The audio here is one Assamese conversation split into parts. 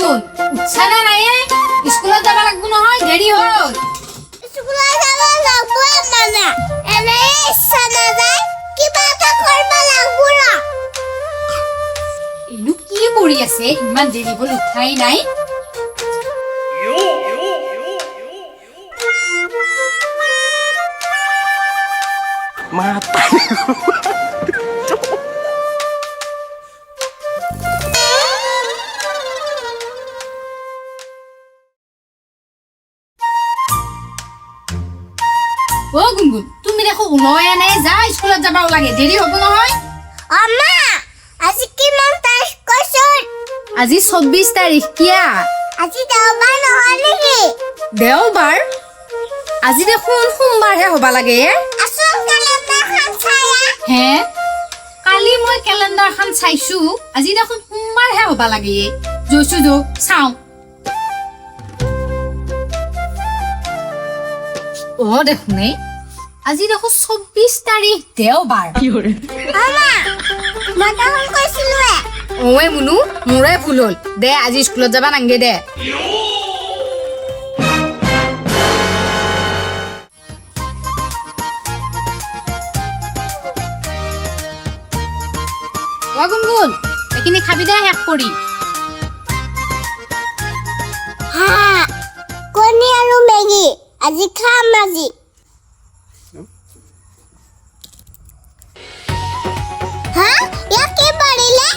গুনগুন উঠছা না নাই স্কুলত যাব লাগব নহয় দেৰি হ'ল স্কুলত যাব লাগব মানে এনে ইচ্ছা নাযায় কিবা এটা কৰিব লাগব ৰা এনো কি কৰি আছে ইমান দেৰি হ'ল উঠাই নাই mata. ও গুনগুন তুমি দেখো ওলয়া নাই যা স্কুলত যাবাও লাগে দেৰি হ'ব নহয় আমা আজি কিমান তাৰিখ কৈছৰ আজি 24 তাৰিখ কিয়া আজি দেওবাৰ নহয় নেকি দেওবাৰ আজি দেখোন সোমবাৰহে হ'ব লাগে আসল কেলেণ্ডাৰখন চায়া হে কালি মই কেলেণ্ডাৰখন চাইছো আজি দেখোন সোমবাৰহে হ'ব লাগে জৈছো জো চাও ও দেখোনে আজি দেখো 24 তাৰিখ দেওবাৰ আমা মই তাহল কৈছিলো ওৱে মুনু মোৰে ভুল হ'ল দে আজি স্কুলত যাবা নাংগে দে ও গুনগুন এখিনি খাবি দে শেষ কৰি হা কণী আৰু মেগী আজি খাম আজি হা ইয়া কি বাৰিলে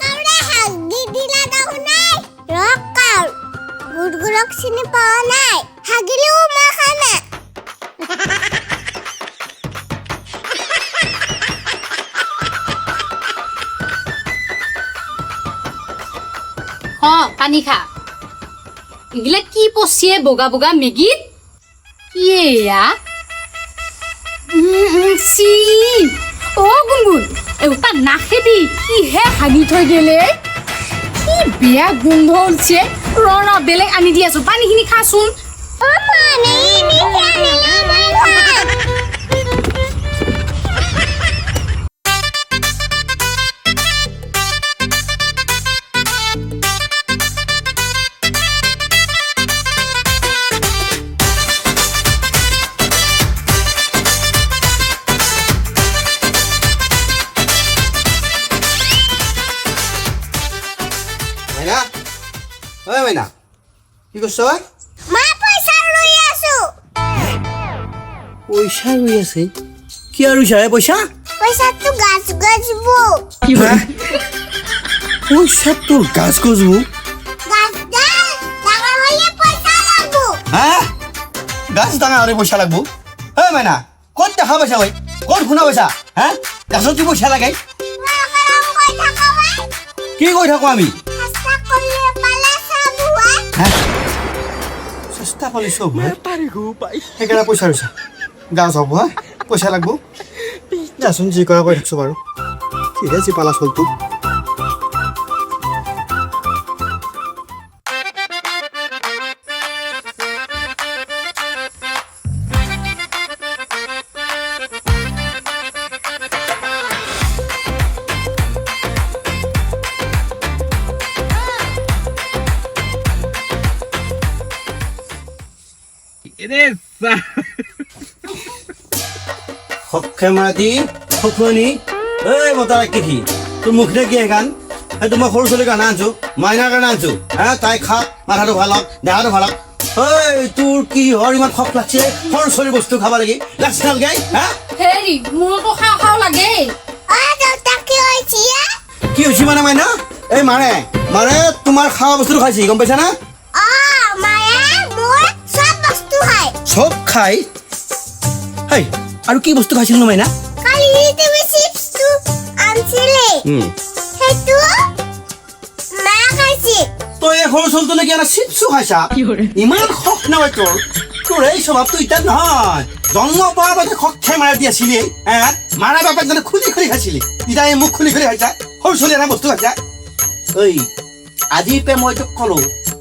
কাউৰে হাক দি দিলা দাও নাই ৰক কাউ গুড়গুড়ক চিনি পোৱা নাই হাগিলেও মই খানা হ পানী খা ইগিলা কি পচিয়ে বগা বগা মেগীত কি এয়া চি ও গুনগুন এটা নাখেবি কিহে হাগি থৈ গেলে কি বেয়া গোন্ধ উঠছে ৰ বেলেগ আনি দি আছো পানীখিনি খাচোন ও পানী নি খানিলা মই খাম Maina? Oi, Maina. কি করছ মা পইচা লৈ আছো পয়সা রই আছে কি আর রইছা পয়সা পইচাটো গাছ গজব পয়সা তোর গাছ গজবু গাছ ডাল ডাঙৰ হলে পইচা লাগব হ্যাঁ গাছ ডাঙা হলে পয়সা লাগবো ঐ মাইনা কত দেখা পয়সা ওই কত শুনা পয়সা হ্যাঁ গাছত কি পয়সা লাগে কি কই থাকো আমি হ্যাঁ চেষ্টা করলে সব হয় সেইকাৰণে পইচা ৰৈছা গাছ হ'ব হা পইচা লাগব যাচোন যি কৰা কৈ থাকছো বাৰু কিহে যি পালা চলতো খেমাদি সখনি এই মতা কি তোর মুখে কি গান তোমার সরু ছোলি গান আনছো মাইনার গান আনছো হ্যাঁ তাই খা মাথাটো ভাল হক দেহাটো ভাল হক এই তোর কি হর ইমান খক লাগছে সরু ছোলি বস্তু খাবা লাগি লাগছে নাল গাই হ্যাঁ হেৰি মোৰতো খাওঁ খাওঁ লাগে কি হয়েছি মানে মাইনা এই মারে মারে তোমার খাওয়া বস্তু খাইছি গম পাইছা না সব খাই হেই আৰু কি বস্তু খাইছিল নো মাইনা তই সৰু চলটো নেকি এনে চিপছো খাইছা ইমান খক নহয় তোৰ তোৰ এই স্বভাৱটো ইতাত নহয় জন্ম পোৱাৰ আগতে খক খাই মাৰি দি আছিলি মাৰা বাপেক জানে খুলি খুলি খাইছিলি ইতা এই মুখ খুলি খুলি খাইছা সৰু চলি এনে বস্তু খাইছা ঐ আজি পে মই তোক কলো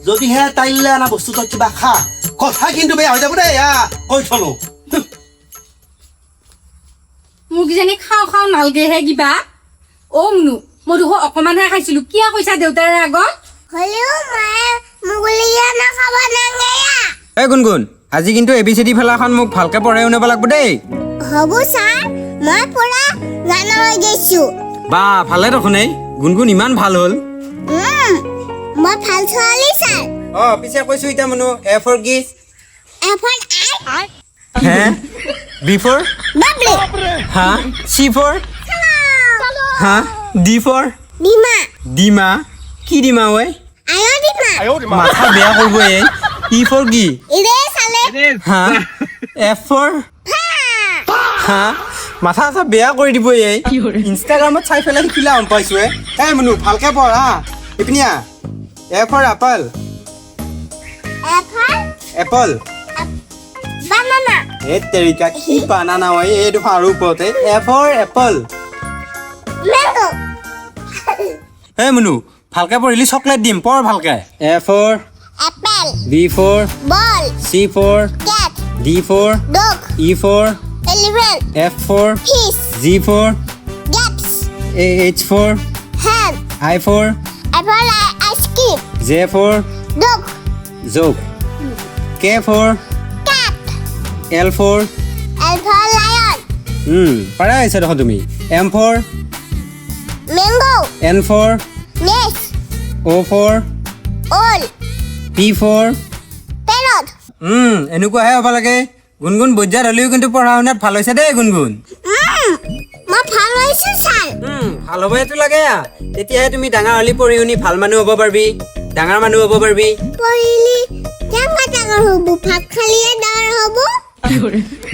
যদিহে তাইলে এনা বস্তু তই কিবা খা কথা কিন্তু বেয়া হৈ যাব দেই কৈ থলো মোক কিজানি খাওঁ খাওঁ নালগেহে কিবা অ' মুনু মই দেখোন অকমানহে খাইছিলো কিয় কৈছা দেউতাৰে আগত হ'লেও মায়ে মুগলীয়া নাখাব নাঙেয়া এই গুণগুণ আজি কিন্তু ABCD ফেলাখন মোক ভালকে পঢ়াই শুনাব লাগিব দেই হ'ব ছাৰ মই পুৰা গান হৈ গৈছো বা ভালে দেখোন এই গুণগুণ ইমান ভাল হ'ল মই ভাল ছোৱালী ছাৰ পিছে কৈছো এতিয়া মনো A for গিজ এখন হে B for বাবলি হা C for হা D for ডিমা ডিমা কি ডিমা ঐ আয়ো ডিমা মাথা বেয়া কৰিব এই E for কি ইৰে চালে হা F for হা মাথা আছা বেয়া কৰি দিব এই ইনষ্টাগ্ৰামত চাই পেলাই শিকিলা গম পাইছো এই মনু ভালকে পঢ় হা ইপিনিয়া A for apple এখন apple বানানা এই তেৰিকা কি বানানা হয় এই দেখোন আৰু ওপৰতে A for apple মেংগো এই মনু ভালকে পঢ়িলি চকলেট দিম পঢ় ভালকে A for apple B for ball C for cat D for dog E for elephant F for fish G for gates H for hand I for apple ice cream J for dog joke K for cat L for alpha lion পাৰা আহিছা দেখোন তুমি M for mango N for nest O for owl P for parrot এনেকুৱাহে হ'ব লাগে গুণগুণ বৈদ্যাত হ'লেও কিন্তু পঢ়া শুনাত ভাল হৈছে দেই গুণগুণ মই ভাল হৈছো ছাৰ ভাল হ'ব এইটো লাগে তেতিয়াহে তুমি ডাঙৰ হ'লি পঢ়ি শুনি ভাল মানুহ হ'ব পাৰিবি ডাঙৰ মানুহ হ'ব পাৰিবি পঢ়িলি ডাঙৰ হ'ব ভাত খালিয়ে ডাঙৰ হ'ব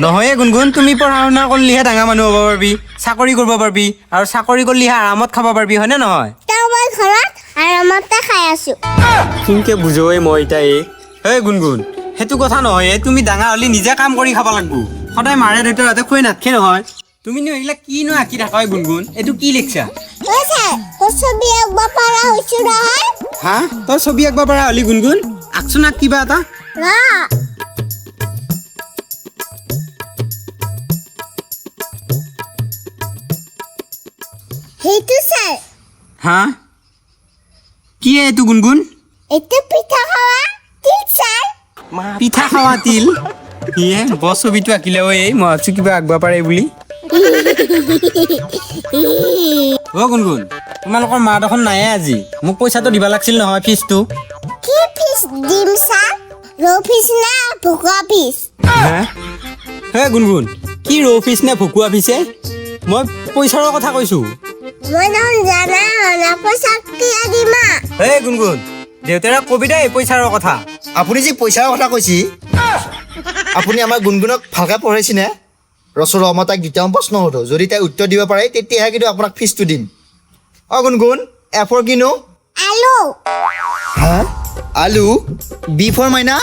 নহয় গুণগুণ তুমি পঢ়া শুনা কৰিলেহে ডাঙৰ মানুহ হ'ব পাৰিবি চাকৰি কৰিব পাৰিবি আৰু চাকৰি কৰিলেহে আৰামত খাব পাৰিবি হয়নে নহয় তেওঁ মই ঘৰত আৰামতে খাই আছো কিনকে বুজোৱে মই এতিয়া এই গুণগুণ সেইটো কথা নহয় তুমি ডাঙৰ হ'লি নিজে কাম কৰি খাব লাগিব সদায় মাৰে দেউতাৰ হাতে খুৱাই নাথাকে নহয় তুমিনো এইবিলাক কিনো আঁকি থাকা গুণগুণ এইটো কি লিখছা হৈছে ছবি একবাৰ পাৰা হৈছো নহয় হা তই ছবি আঁকিব পৰা হ'লি গুণগুণ আঁকচোন আঁক কিবা এটা ৰ সেইটো ছাৰ হা কি এইটো গুণগুণ এইটো পিঠা খোৱা তিল ছাৰ পিঠা খাৱা তিল ইয়ে বৰ ছবিটো আঁকিলে মই ভাবছো কিবা আঁকিব পাৰে বুলি অ গুণগুণ তোমালোকৰ মা দেখোন নায়ে আজি মোক পইচাটো দিব লাগিছিল নহয় ফিজটো কি ফিচ দিম ছাৰ ৰৌ ফিচ না ভকুৱা ফিচ হে গুণগুণ কি ৰৌ ফিজ নে ভকুৱা ফিজে মই পইচাৰ কথা কৈছো মই দেখোন জানা না পইচা কিয় দিমা হে গুণগুণ দেউতাৰে কবি দেই পইচাৰ কথা আপুনি যি পইচাৰ কথা কৈছি আপুনি আমাৰ গুণগুণক ভালকৈ পঢ়াইছিনে ৰচৰ মই তাক দুটামান প্ৰশ্ন সোধোঁ যদি তাই উত্তৰ দিব পাৰে তেতিয়াহে কিন্তু আপোনাক ফিজটো দিম অঁ গুণগুণ এ ফৰ কিনো আলু হা আলু বি ফৰ মাইনা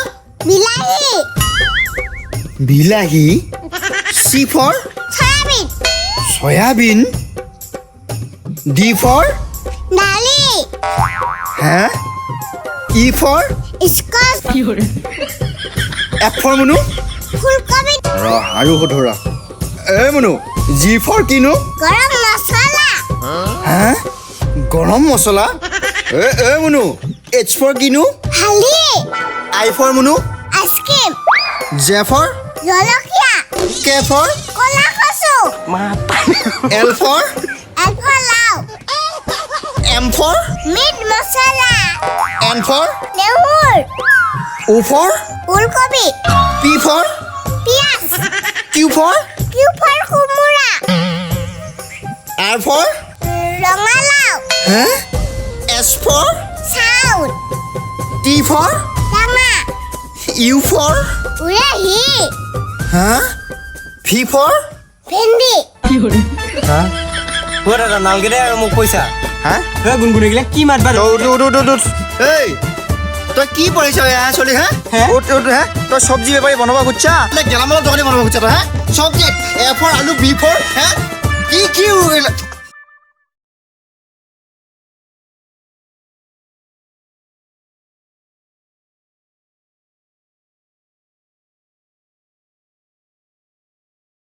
বিলাহী বিলাহী চি ফৰ চয়াবিন চয়াবিন ডি ফৰ দালি হা ই ফৰ স্কচ এফ ফৰ মুনু ফুলকবি ৰ আৰু সোধো ৰ এ মুনু জি ফৰ কিনো গৰম মছলা হা গৰম মছলা এ মুনু এইচ ফৰ কিনো হালধি আই ফৰ মুনু আইচক্ৰীম জে ফৰ জলকীয়া কে ফৰ কলা কচু এল ফৰ এলফা লাও M for meat masala N for নেহুৰ ও ফৰ ফুলকবি পি ফৰ পিঁয়াজ কিউ ফৰ কিউফাৰ কোমোৰা আৰ ফৰ ৰঙালাও হে এছ ফৰ চাউল টি ফৰ টেঙা ইউ ফৰ উৰাহি হা ভি ফৰ ভেন্দি হা অ দাদা নালগে দে আৰু মোক পইচা হা হে গুণগুণ এইগিলা কি মাতবা এই তই কি পঢ়িছ চলি হা হে? হা তই চব্জি বেপাৰী বনাব খুজিছা গেলামালৰ দোকানী বনাব খুজিছা তই হা চব্জি এ ফৰ আলু বি ফৰ হা কি